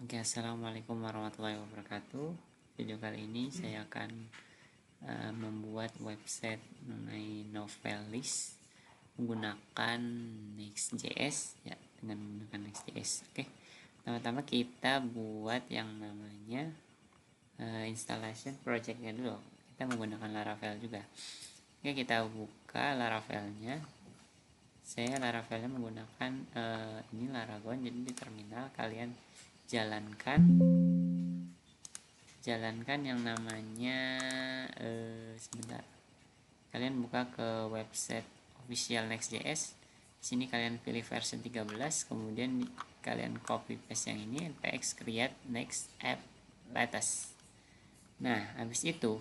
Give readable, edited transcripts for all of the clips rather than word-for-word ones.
Oke, assalamualaikum warahmatullahi wabarakatuh. Video kali ini saya akan membuat website mengenai novel list menggunakan Next.js ya, dengan menggunakan Next.js. Oke, pertama-tama kita buat yang namanya installation projectnya dulu. Kita menggunakan Laravel juga. Oke, kita buka Laravelnya. Saya Laravelnya menggunakan ini Laragon, jadi di terminal kalian jalankan yang namanya sebentar, kalian buka ke website official Next.js. Sini kalian pilih versi 13, kemudian kalian copy paste yang ini, npx create next app latest. Nah, habis itu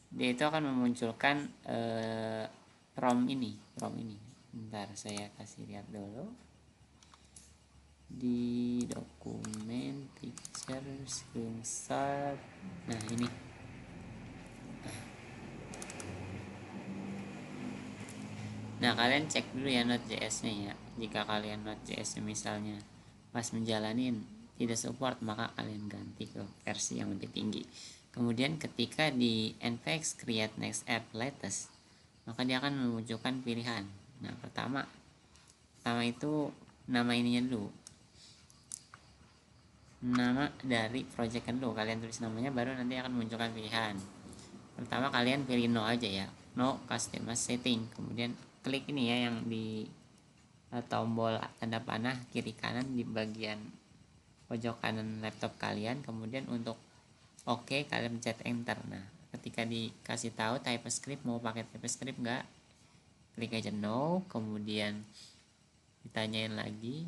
dia itu akan memunculkan prompt ini. Bentar, saya kasih lihat dulu di dokumen picture screenshot. Nah, ini kalian cek dulu ya Node.js nya ya. Jika kalian Node.js nya misalnya pas menjalanin tidak support, maka kalian ganti ke versi yang lebih tinggi. Kemudian ketika di npx create next app latest, maka dia akan memunculkan pilihan. Nah, pertama itu nama ininya dulu, nama dari project kan dulu, kalian tulis namanya, baru nanti akan munculkan pilihan. Pertama kalian pilih no aja ya, no customize setting, kemudian klik ini ya yang di tombol tanda panah kiri kanan di bagian pojok kanan laptop kalian, kemudian untuk oke kalian pencet enter. Nah, ketika dikasih tahu TypeScript mau pakai TypeScript enggak, klik aja no, kemudian ditanyain lagi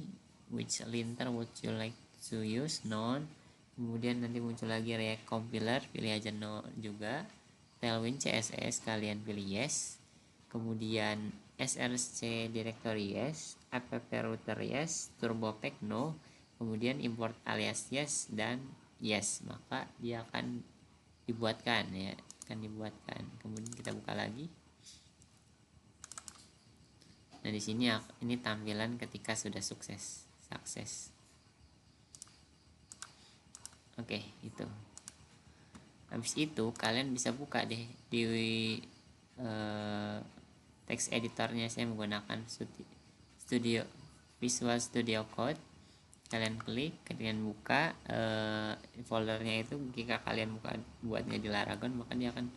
which linter would you like to use, none. Kemudian nanti muncul lagi React compiler, pilih aja no juga. Tailwind CSS kalian pilih yes. Kemudian src directory yes, app router yes, turbopack no. Kemudian import alias yes dan yes, maka dia akan dibuatkan ya, Kemudian kita buka lagi. Nah, di sini ini tampilan ketika sudah sukses. Oke, itu. Habis itu kalian bisa buka deh di text editornya. Saya menggunakan Visual Studio Code. Kalian klik, kalian buka foldernya itu. Jika kalian buatnya di Laragon, maka dia akan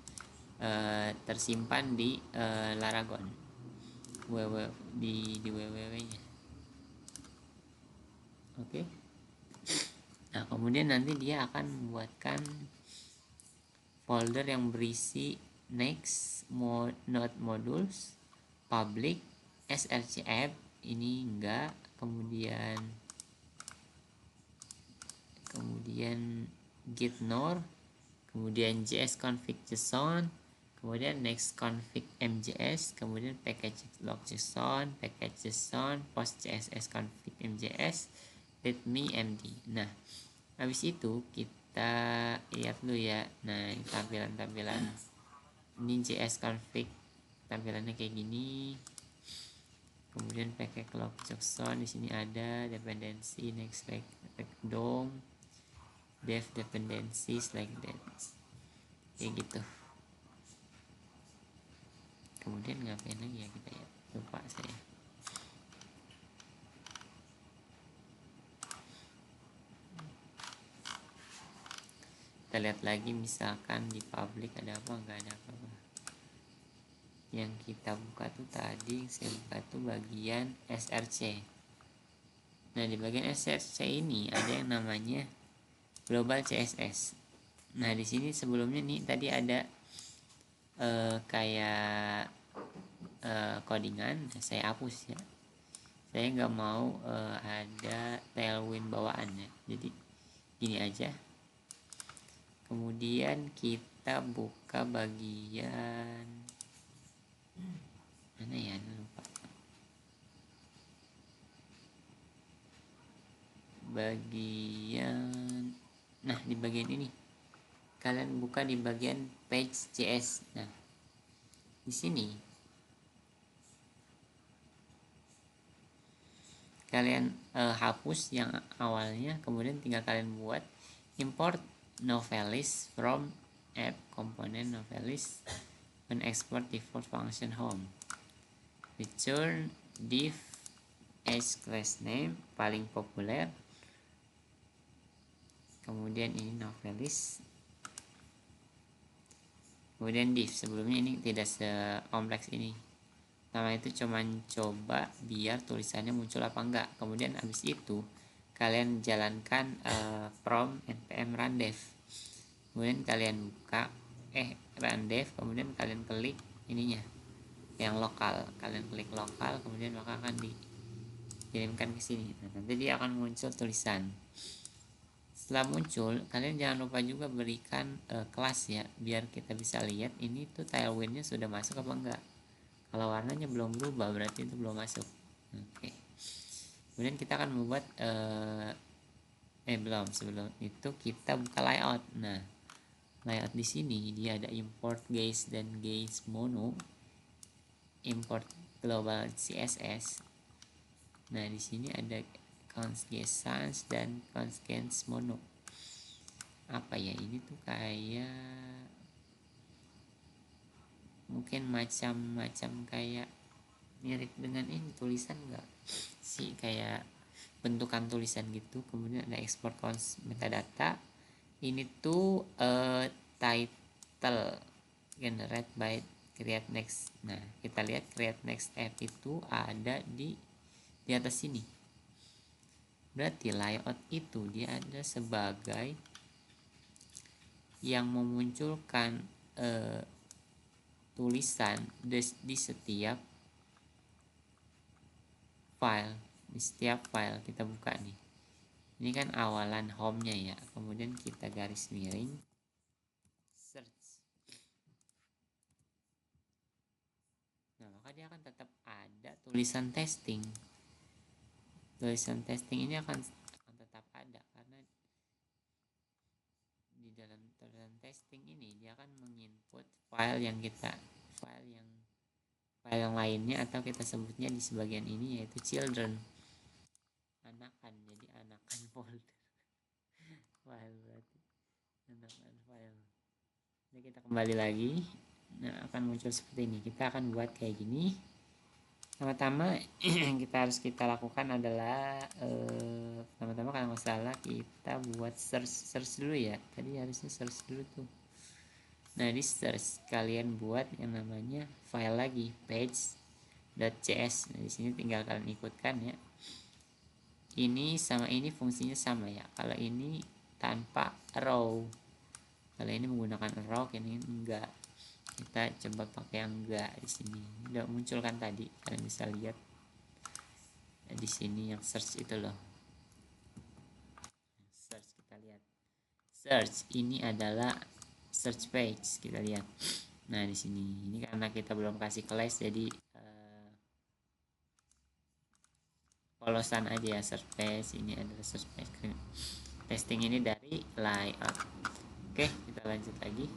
tersimpan di Laragon di www-nya. Oke. Nah, kemudian nanti dia akan membuatkan folder yang berisi next node modules, public, src app ini enggak, kemudian git node, kemudian jsconfig.json, kemudian next config mjs, kemudian package log.json, package json, post css config mjs, readme md. Nah, habis itu kita lihat dulu ya. Nah, tampilan ini js config, tampilannya kayak gini. Kemudian pakai log.json, di sini ada dependency next like dom, dev dependencies like that, kayak gitu. Kemudian ngapain lagi ya kita ya, lupa saya. Kita lihat lagi, misalkan di public ada apa, nggak ada apa-apa. Yang kita buka tuh tadi, saya buka tuh bagian src. Nah, di bagian src ini ada yang namanya global css. Nah, di sini sebelumnya nih tadi ada kayak codingan, saya hapus ya. Saya nggak mau ada tailwind bawaannya, jadi gini aja. Kemudian kita buka bagian mana ya, lupa. Nah, di bagian ini kalian buka di bagian page.js. Nah, di sini kalian hapus yang awalnya, kemudian tinggal kalian buat import Novelis from app component Novelis and export default function home, return div as class name paling populer, kemudian ini Novelis, kemudian div. Sebelumnya ini tidak sekompleks ini, pertama itu cuman coba biar tulisannya muncul apa enggak. Kemudian habis itu kalian jalankan from npm rundev, kemudian kalian buka rundev, kemudian kalian klik ininya yang lokal, kalian klik lokal, kemudian maka akan dikirimkan ke sini. Nah, nanti dia akan muncul tulisan. Setelah muncul, kalian jangan lupa juga berikan kelas ya, biar kita bisa lihat ini tuh tailwindnya sudah masuk apa enggak. Kalau warnanya belum berubah berarti itu belum masuk. Oke. Kemudian kita akan membuat belum, sebelum itu kita buka layout. Nah, layout di sini dia ada import guys dan guys mono, import global CSS. Nah, di sini ada const sans dan const mono. Apa ya ini tuh, kayak mungkin macam-macam kayak mirip dengan ini tulisan enggak sih, kayak bentukan tulisan gitu. Kemudian ada export const metadata, ini tuh title generate by create next. Nah, kita lihat create next app itu ada di atas sini, berarti layout itu dia ada sebagai yang memunculkan tulisan di setiap file. Di setiap file kita buka nih, ini kan awalan home-nya ya, kemudian kita garis miring search. Nah, maka dia akan tetap ada tulisan testing. Tulisan testing ini akan tetap ada karena di dalam tulisan testing ini dia akan menginput file yang lainnya, atau kita sebutnya di sebagian ini yaitu children, anakan. Jadi anakan folder file, berarti anakan file. Jadi kita kembali lagi, nah akan muncul seperti ini. Kita akan buat kayak gini. Pertama yang kita lakukan adalah pertama-tama kalau nggak salah kita buat search dulu ya. Tadi harusnya search dulu tuh. Nah, di search kalian buat yang namanya file lagi, page.cs. Nah, di sini tinggal kalian ikutkan ya. Ini sama ini fungsinya sama ya. Kalau ini tanpa row, kalau ini menggunakan row, ini enggak. Kita coba pakai yang enggak. Di sini udah muncul kan tadi, kalian bisa lihat. Nah, di sini yang search itu loh. Search, kita lihat. Search ini adalah search page, kita lihat. Nah, di sini ini karena kita belum kasih kelas, jadi polosan aja ya. Search page ini adalah search page. Testing ini dari layout. Oke, kita lanjut lagi.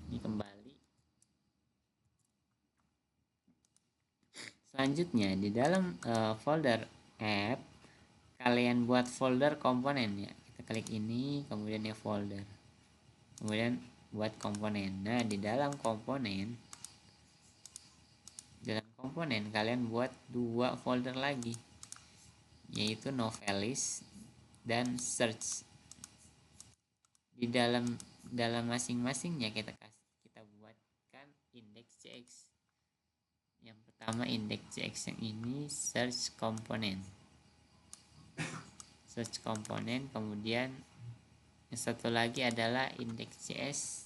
Ini kembali. Selanjutnya di dalam folder app kalian buat folder komponen ya. Kita klik ini, kemudian ya folder, kemudian buat komponen. Nah, di dalam komponen kalian buat dua folder lagi, yaitu Novelis dan search. Di dalam masing-masingnya kita buatkan index.jx. Yang pertama index.jx, yang ini search komponen. Kemudian yang satu lagi adalah index.js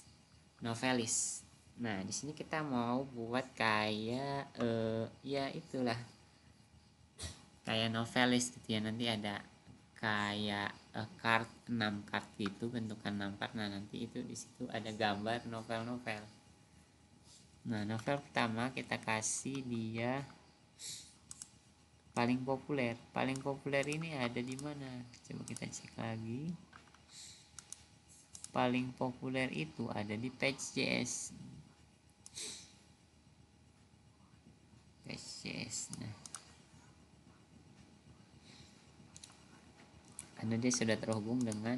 Novelis. Nah, di sini kita mau buat kayak ya itulah kayak Novelis gitu ya. Nanti ada kayak card 6 card gitu, bentukan 6 card. Nah, nanti itu di situ ada gambar novel. Nah, novel pertama kita kasih dia paling populer. Paling populer ini ada di mana? Coba kita cek lagi. Paling populer itu ada di page.js. Nah, karena dia sudah terhubung dengan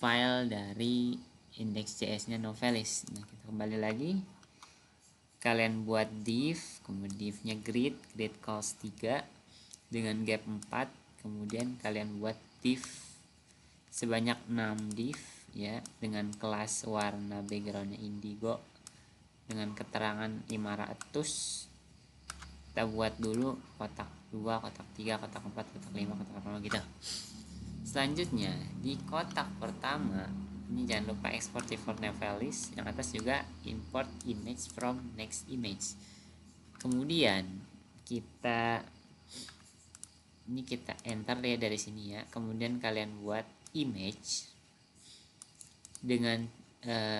file dari index.js-nya Novelis. Nah, kita kembali lagi, kalian buat div, kemudian divnya grid cost 3 dengan gap 4, kemudian kalian buat div sebanyak 6 div ya, dengan kelas warna backgroundnya indigo dengan keterangan 500. Kita buat dulu kotak 2, kotak 3, kotak 4, kotak 5, kotak 6 gitu. Selanjutnya di kotak pertama ini jangan lupa export for Novelis, yang atas juga import image from next image. Kemudian kita enter ya dari sini ya. Kemudian kalian buat image dengan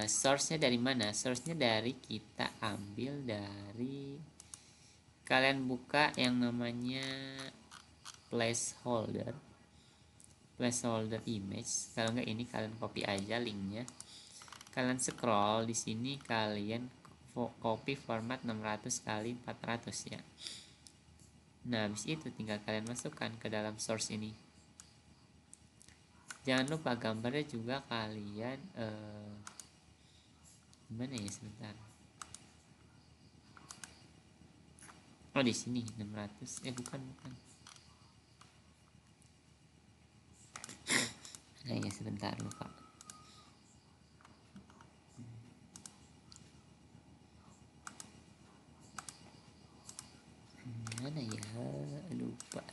source-nya dari mana? Source-nya dari, kita ambil dari, kalian buka yang namanya placeholder image. Kalau enggak ini kalian copy aja linknya, kalian scroll di sini, kalian copy format 600 kali 400 ya. Nah, habis itu tinggal kalian masukkan ke dalam source ini. Jangan lupa gambarnya juga kalian gimana ya, sebentar. Oh, di sini 600. Bukan. Nah, ya sebentar, lupa. Mana ya? Lupa.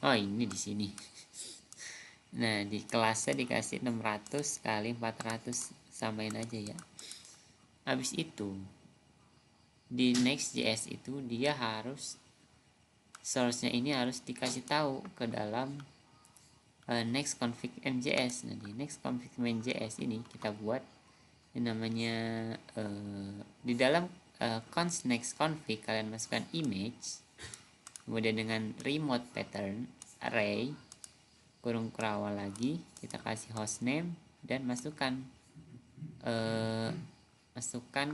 Oh, ini di sini. Nah, di kelasnya dikasih 600 kali 400, samain aja ya. Habis itu di Next.js itu dia harus source-nya ini harus dikasih tahu ke dalam next config MJS. Nah, di next config MJS ini kita buat yang namanya di dalam const next config kalian masukkan image, kemudian dengan remote pattern array kurung kerawal lagi, kita kasih hostname dan masukkan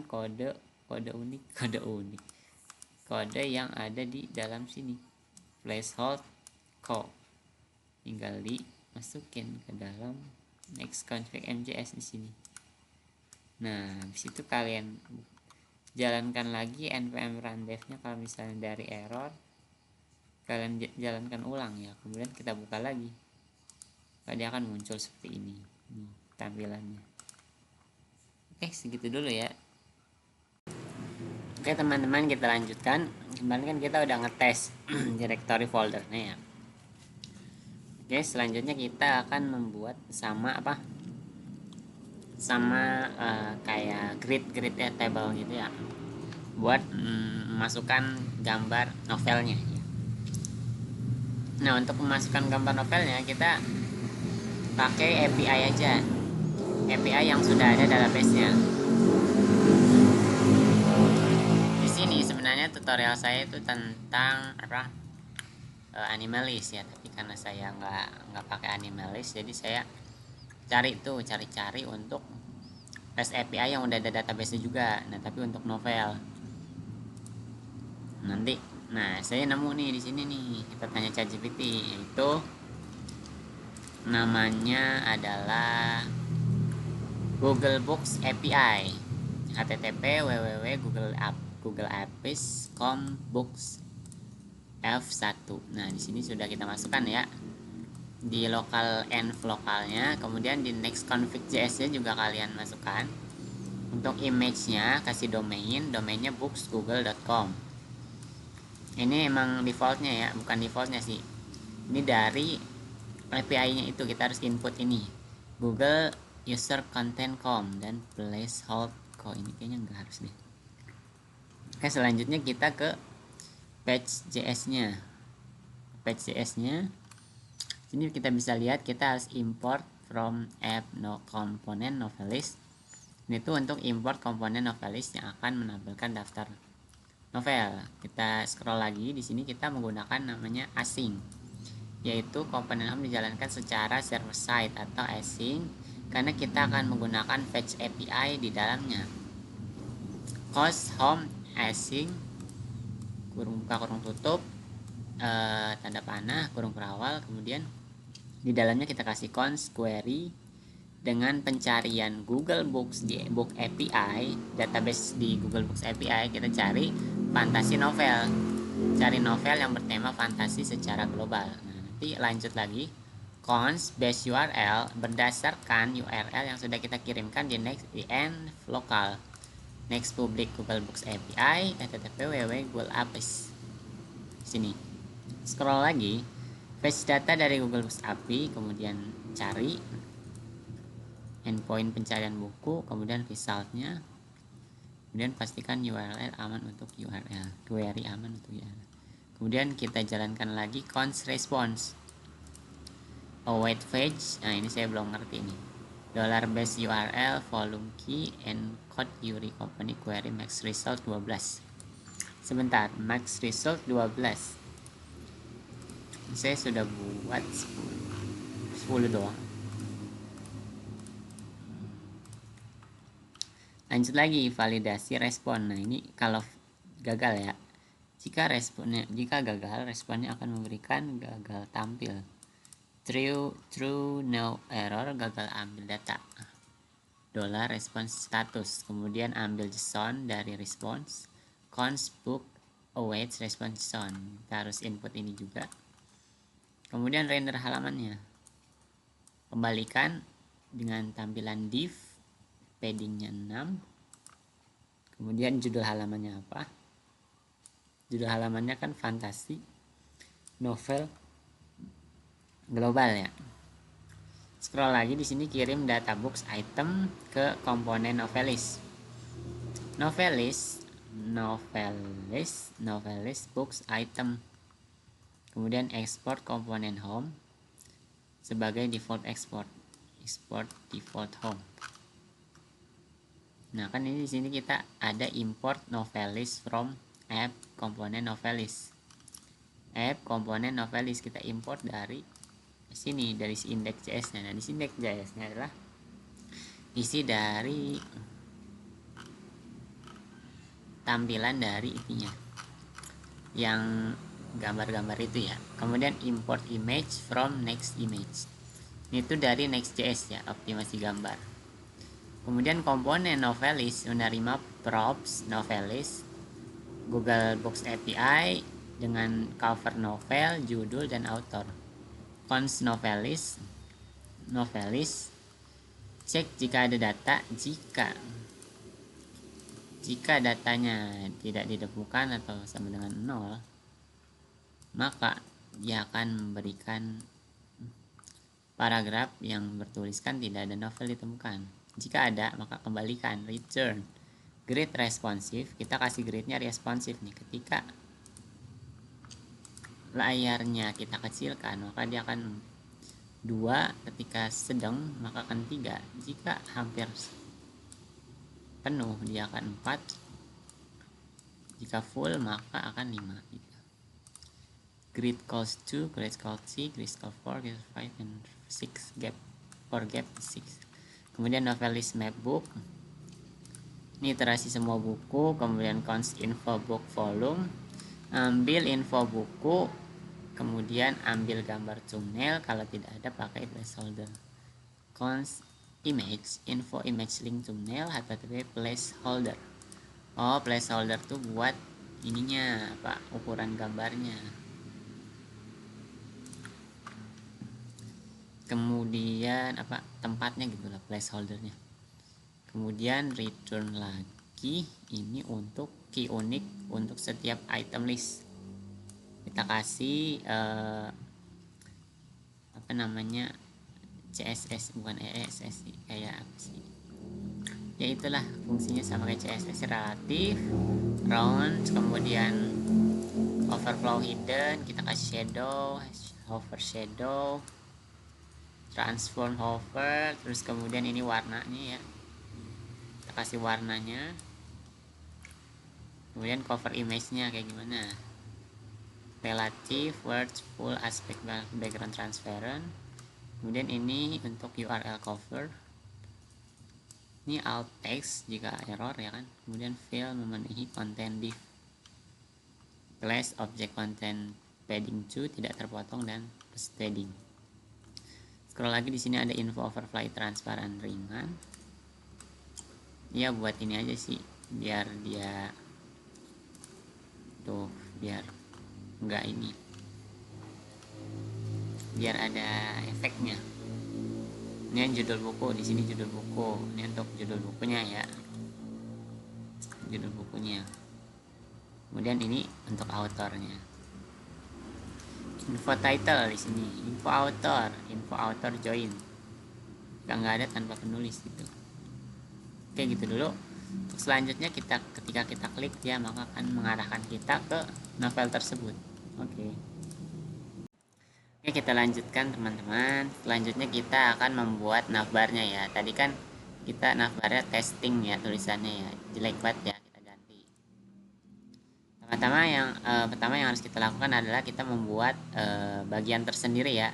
kode yang ada di dalam sini, placeholder code, tinggal dimasukin ke dalam next config MJS di sini. Nah, habis itu kalian jalankan lagi npm run dev-nya. Kalau misalnya dari error, kalian jalankan ulang ya. Kemudian kita buka lagi, dia akan muncul seperti ini nih tampilannya. Oke, segitu dulu ya. Oke teman-teman, kita lanjutkan. Kemarin kan kita udah ngetes directory foldernya ya. Oke, selanjutnya kita akan membuat sama kayak grid ya, table gitu ya, buat memasukkan gambar novelnya ya. Nah, untuk memasukkan gambar novelnya kita pakai API aja, API yang sudah ada database-nya. Di sini sebenarnya tutorial saya itu tentang animalis ya, tapi karena saya nggak pakai animalis, jadi saya cari untuk REST API yang udah ada database juga. Nah, tapi untuk novel nanti, nah saya nemu nih di sini nih, kita tanya ChatGPT, itu namanya adalah Google Books API, http www.google.apps.com books f1. Nah, di sini sudah kita masukkan ya di local env lokalnya. Kemudian di next config JS-nya juga kalian masukkan. Untuk image-nya kasih domainnya booksgoogle.com. Ini emang defaultnya ya, bukan defaultnya sih. Ini dari API-nya itu kita harus input ini Google user content.com dan placeholder kok ini kayaknya nggak harus deh. Oke, selanjutnya kita ke page.js-nya. Sini kita bisa lihat kita harus import from app component novelis. Ini tuh untuk import komponen novelis yang akan menampilkan daftar novel. Kita scroll lagi, di sini kita menggunakan namanya async. yaitu komponen home dijalankan secara server side atau async karena kita akan menggunakan fetch API di dalamnya. Const home async kurung buka kurung tutup tanda panah kurung berawal, kemudian di dalamnya kita kasih const query dengan pencarian Google Books di Book API, database di Google Books API. Kita cari fantasi novel, cari novel yang bertema fantasi secara global. Nah, nanti lanjut lagi const base URL berdasarkan URL yang sudah kita kirimkan di end lokal next public Google Books API http www Google sini. Scroll lagi, fetch data dari Google Books API, kemudian cari endpoint pencarian buku, kemudian resultnya, kemudian pastikan URL aman untuk URL, query aman untuk URL. Kemudian kita jalankan lagi const response await fetch. Nah, ini saya belum ngerti ini. $base URL volume key and code URI company query max result 12. Sebentar, max result 12. Saya sudah buat 10 doang. Lanjut lagi validasi respon. Nah, ini kalau gagal ya. Jika gagal, responnya akan memberikan gagal tampil. True no error, gagal ambil data. $response status. Kemudian ambil JSON dari response. Const book awaits response JSON. Kita harus input ini juga. Kemudian render halamannya. Kembalikan dengan tampilan div, paddingnya 6. Kemudian judul halamannya apa? Judul halamannya kan fantasi novel global ya. Scroll lagi di sini, kirim data books item ke komponen novelis. Novelis books item. Kemudian export komponen home sebagai default export default home. Nah, kan ini di sini kita ada import novelis from app komponen novelis. App komponen novelis kita import dari sini, dari si index.js-nya. Nah, di sini index.js-nya adalah isi dari tampilan dari ininya, yang gambar-gambar itu ya. Kemudian import image from next image. Itu dari next.js ya, optimasi gambar. Kemudian komponen novelis menerima props novelis Google Books API dengan cover novel, judul, dan author. Const novelis cek jika ada data. Jika datanya tidak ditemukan atau sama dengan 0, maka dia akan memberikan paragraf yang bertuliskan tidak ada novel ditemukan. Jika ada, maka kembalikan return grade responsive. Kita kasih grade-nya responsif nih. Ketika layarnya kita kecilkan, maka dia akan 2, ketika sedang maka akan 3, jika hampir penuh dia akan 4, jika full maka akan 5 gitu. Grid calls 2, grid calls 3, grid calls 4, grid 5, and 6, gap 4, gap 6. Kemudian novelis map book, ini iterasi semua buku. Kemudian const info book volume, ambil info buku, kemudian ambil gambar thumbnail, kalau tidak ada pakai placeholder. Const image, info image link thumbnail, http placeholder. Oh, placeholder tuh buat ininya apa, ukuran gambarnya. Kemudian apa, tempatnya gitu lah, placeholdernya. Kemudian return lagi ini untuk key unik untuk setiap item list. Kita kasih apa namanya, CSS, bukan ESS sih, kayak apa sih ya, itulah fungsinya sama kayak CSS, relatif, round, kemudian overflow hidden, kita kasih shadow, hover shadow, transform hover, terus kemudian ini warnanya ya, kita kasih warnanya. Kemudian cover image nya kayak gimana, relative, words, full, aspect, background transparent. Kemudian ini untuk URL cover, ini alt text jika error ya kan. Kemudian fill memenuhi konten div, class object content padding 2 tidak terpotong dan plus padding. Scroll lagi, di sini ada info overflow transparan ringan. Ya buat ini aja sih, biar dia tuh, biar enggak ini, biar ada efeknya. Ini yang judul buku, di sini judul buku. Ini untuk judul bukunya ya, judul bukunya. Kemudian ini untuk autornya. Info title di sini, info author join. Nggak ada tanpa penulis gitu. Oke gitu dulu. Untuk selanjutnya ketika kita klik dia maka akan mengarahkan kita ke novel tersebut. Oke, kita lanjutkan teman-teman. Selanjutnya kita akan membuat navbarnya ya. Tadi kan kita navbarnya testing ya, tulisannya ya jelek banget ya, kita ganti. Pertama yang harus kita lakukan adalah kita membuat bagian tersendiri ya,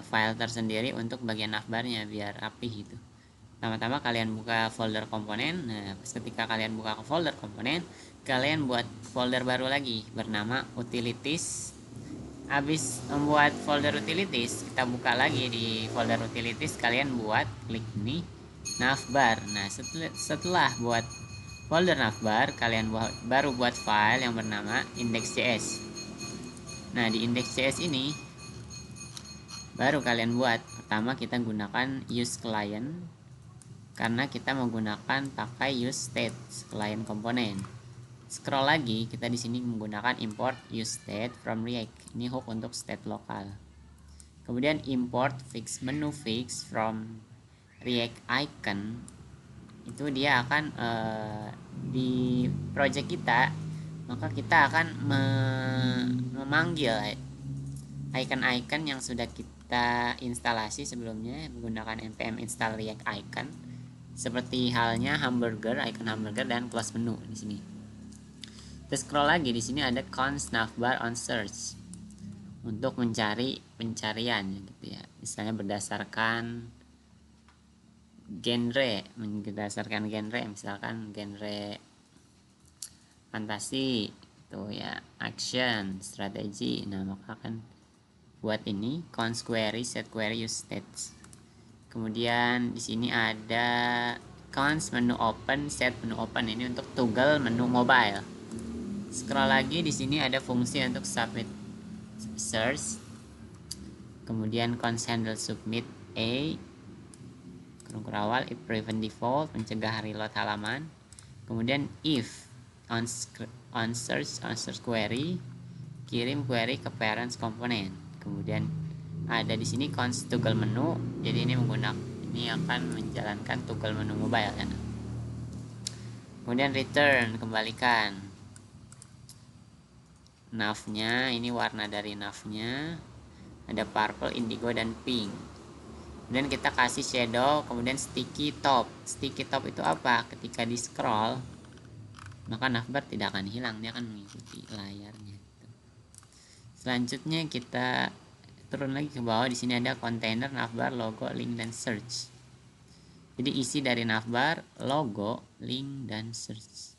file tersendiri untuk bagian navbarnya biar rapi gitu. Pertama-tama kalian buka folder komponen. Nah, ketika kalian buka ke folder komponen, kalian buat folder baru lagi bernama utilities. Habis membuat folder utilities, kita buka lagi di folder utilities, kalian buat klik ini navbar. Nah, setelah buat folder navbar, kalian baru buat file yang bernama index.js. Nah, di index.js ini baru kalian buat. Pertama kita gunakan use client karena kita menggunakan pakai use state client komponen. Scroll lagi, kita di sini menggunakan import use state from React. Ini hook untuk state lokal. Kemudian import fix menu fix from React icon. Itu dia akan di project kita, maka kita akan memanggil icon-icon yang sudah kita instalasi sebelumnya menggunakan npm install react icon, seperti halnya hamburger, icon hamburger dan close menu di sini. Kita scroll lagi, di sini ada const navbar on search untuk mencari pencarian gitu ya. Misalnya berdasarkan genre, misalkan genre fantasi itu ya, action, strategi. Nah, maka akan buat ini const query set query use states. Kemudian di sini ada const menu open set menu open, ini untuk toggle menu mobile. Scroll lagi, di sini ada fungsi untuk submit search. Kemudian const handle submit a kurung awal if prevent default, mencegah reload halaman. Kemudian if on search query, kirim query ke parents komponen. Kemudian ada di sini const toggle menu, jadi ini akan menjalankan toggle menu mobile ya. Kemudian return, kembalikan navnya, ini warna dari navnya ada purple, indigo dan pink. Kemudian kita kasih shadow, kemudian sticky top. Sticky top itu apa? Ketika di scroll maka navbar tidak akan hilang, dia akan mengikuti layarnya. Selanjutnya kita turun lagi ke bawah, di sini ada container, navbar, logo, link dan search. Jadi isi dari navbar, logo, link dan search.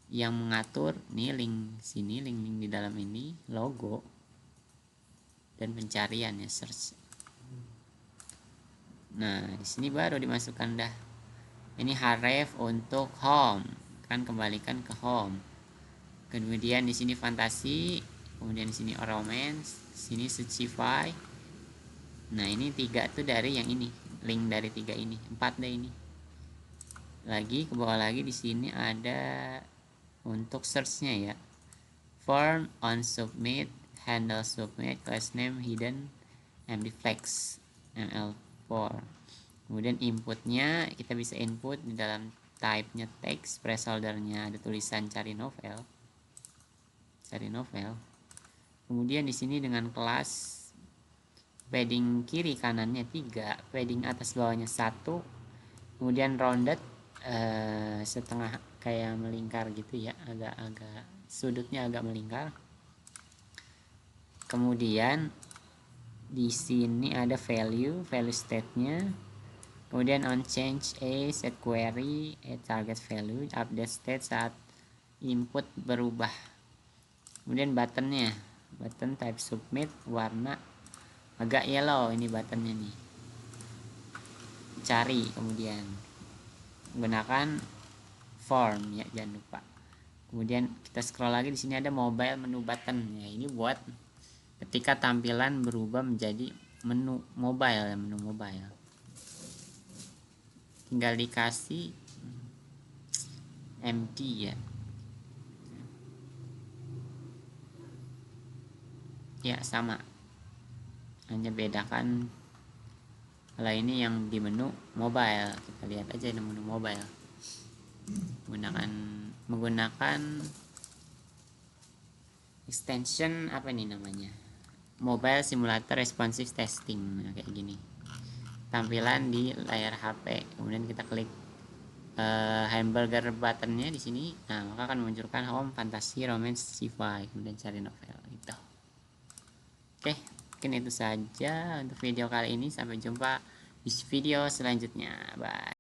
Yang mengatur nih link sini, link di dalam ini, logo dan pencarian ya, search. Nah, di sini baru dimasukkan dah. Ini href untuk home, kan kembalikan ke home. Kemudian di sini fantasi, kemudian di sini romance, di sini searchify. Nah, ini 3 tuh dari yang ini, link dari 3 ini, 4 deh ini. Lagi ke bawah lagi, di sini ada untuk searchnya ya, form on submit, handle submit, class name hidden, empty flex ml4. Kemudian inputnya kita bisa input di dalam type-nya text, placeholder-nya ada tulisan cari novel. Kemudian di sini dengan kelas padding kiri kanannya 3, padding atas bawahnya 1, kemudian rounded setengah kayak melingkar gitu ya, agak sudutnya agak melingkar. Kemudian di sini ada value state-nya. Kemudian on change a set query a target value, update state saat input berubah. Kemudian buttonnya, button type submit, warna agak yellow ini buttonnya nih. Cari, kemudian gunakan form ya, jangan lupa. Kemudian kita scroll lagi, di sini ada mobile menu button ya, ini buat ketika tampilan berubah menjadi menu mobile, tinggal dikasih empty ya sama, hanya bedakan kalau ini yang di menu mobile. Kita lihat aja di menu mobile menggunakan extension apa nih namanya, Mobile Simulator Responsive Testing. Nah, kayak gini tampilan di layar HP. Kemudian kita klik hamburger buttonnya di sini, nah maka akan memunculkan home, fantasy, romance, sci-fi, kemudian cari novel gitu. Oke, mungkin itu saja untuk video kali ini. Sampai jumpa di video selanjutnya. Bye.